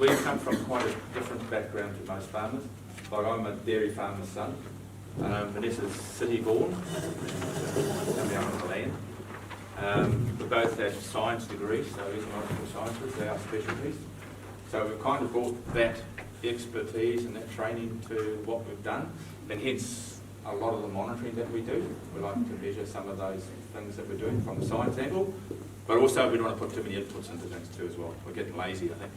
we come from quite a different background to most farmers. Like I'm a dairy farmer's son. Vanessa's city born, coming out on the land. We both have science degrees, so ecological sciences, they're our specialties. So we've kind of brought that expertise and that training to what we've done, and hence a lot of the monitoring that we do. We like to measure some of those things that we're doing from the science angle, but also we don't want to put too many inputs into things too as well. We're getting lazy, I think.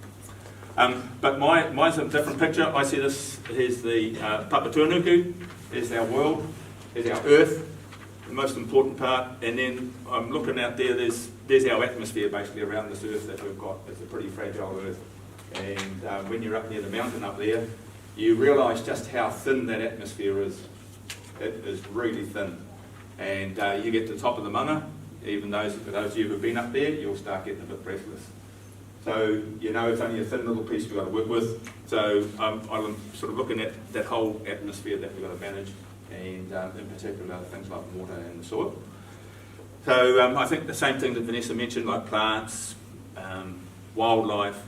But mine's a different picture. I see this, here's the Papatūānuku, here's our world, here's our earth, the most important part, and then I'm looking out there, there's our atmosphere basically around this earth that we've got. It's a pretty fragile earth, and when you're up near the mountain up there, you realise just how thin that atmosphere is. It is really thin, and you get to the top of the mana, even for those of you who've been up there, you'll start getting a bit breathless. So you know it's only a thin little piece we've got to work with. So I'm sort of looking at that whole atmosphere that we've got to manage, and in particular things like water and the soil. So I think the same thing that Vanessa mentioned, like plants, wildlife,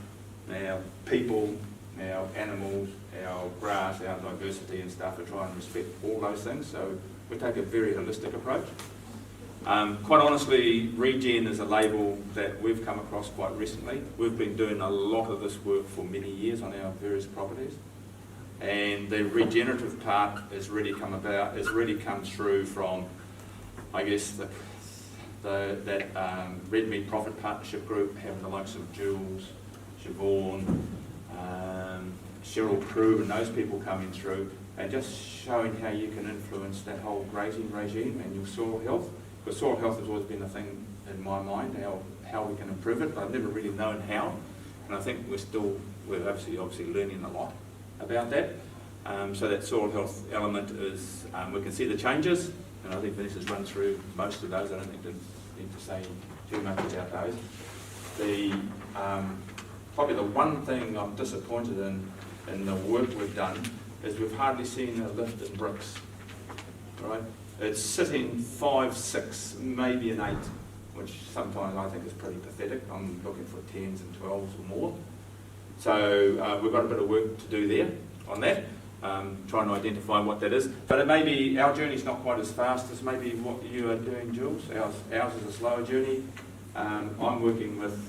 our people, our animals, our grass, our diversity and stuff, we try and respect all those things. So we take a very holistic approach. Quite honestly, Regen is a label that we've come across quite recently. We've been doing a lot of this work for many years on our various properties, and the regenerative part has really come about, has really come through from, I guess, that Red Meat Profit Partnership group, having the likes of Jules, Siobhan, Cheryl Crew and those people coming through, and just showing how you can influence that whole grazing regime and your soil health. Because soil health has always been a thing in my mind, how we can improve it, but I've never really known how. And I think we're obviously learning a lot about that. So that soil health element is, we can see the changes, and I think Vanessa's run through most of those. I don't think I need to say too much about those. Probably the one thing I'm disappointed in the work we've done is we've hardly seen a lift in bricks, right? It's sitting 5, 6, maybe an 8, which sometimes I think is pretty pathetic. I'm looking for 10s and 12s or more. So we've got a bit of work to do there on that, trying to identify what that is. But it may be our journey's not quite as fast as maybe what you are doing, Jules. Ours is a slower journey. I'm working with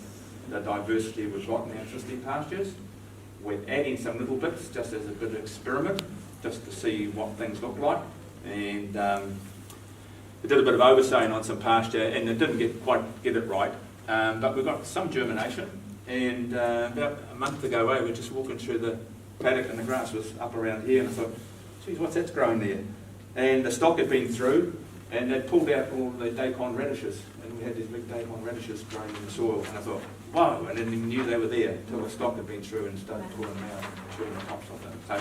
the diversity we've got in our existing pastures. We're adding some little bits just as a bit of experiment, just to see what things look like. And we did a bit of oversowing on some pasture, and it didn't quite get it right. But we got some germination. And about a month ago, we were just walking through the paddock, and the grass was up around here, and I thought, geez, what's that's growing there? And the stock had been through, and they'd pulled out all the daikon radishes, and we had these big daikon radishes growing in the soil, and I thought, wow, and then we knew they were there until the stock had been through and started pulling them out and chewing the tops of them. So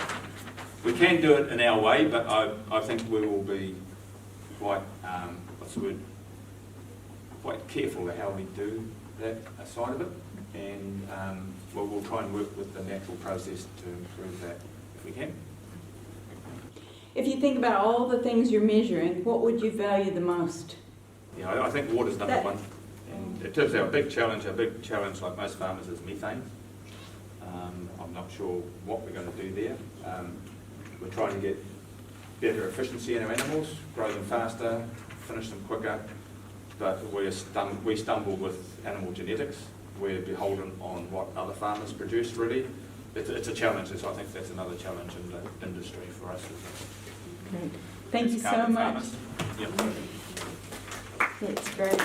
we can do it in our way, but I think we will be quite, quite careful of how we do that side of it, and we'll try and work with the natural process to improve that if we can. If you think about all the things you're measuring, what would you value the most? Yeah, I think water's number one. And in terms of our big challenge, like most farmers, is methane. I'm not sure what we're going to do there. We're trying to get better efficiency in our animals, grow them faster, finish them quicker, but we stumble with animal genetics. We're beholden on what other farmers produce, really. It's a challenge, so I think that's another challenge in the industry for us. Great. Thank you so much. Yep. That's great.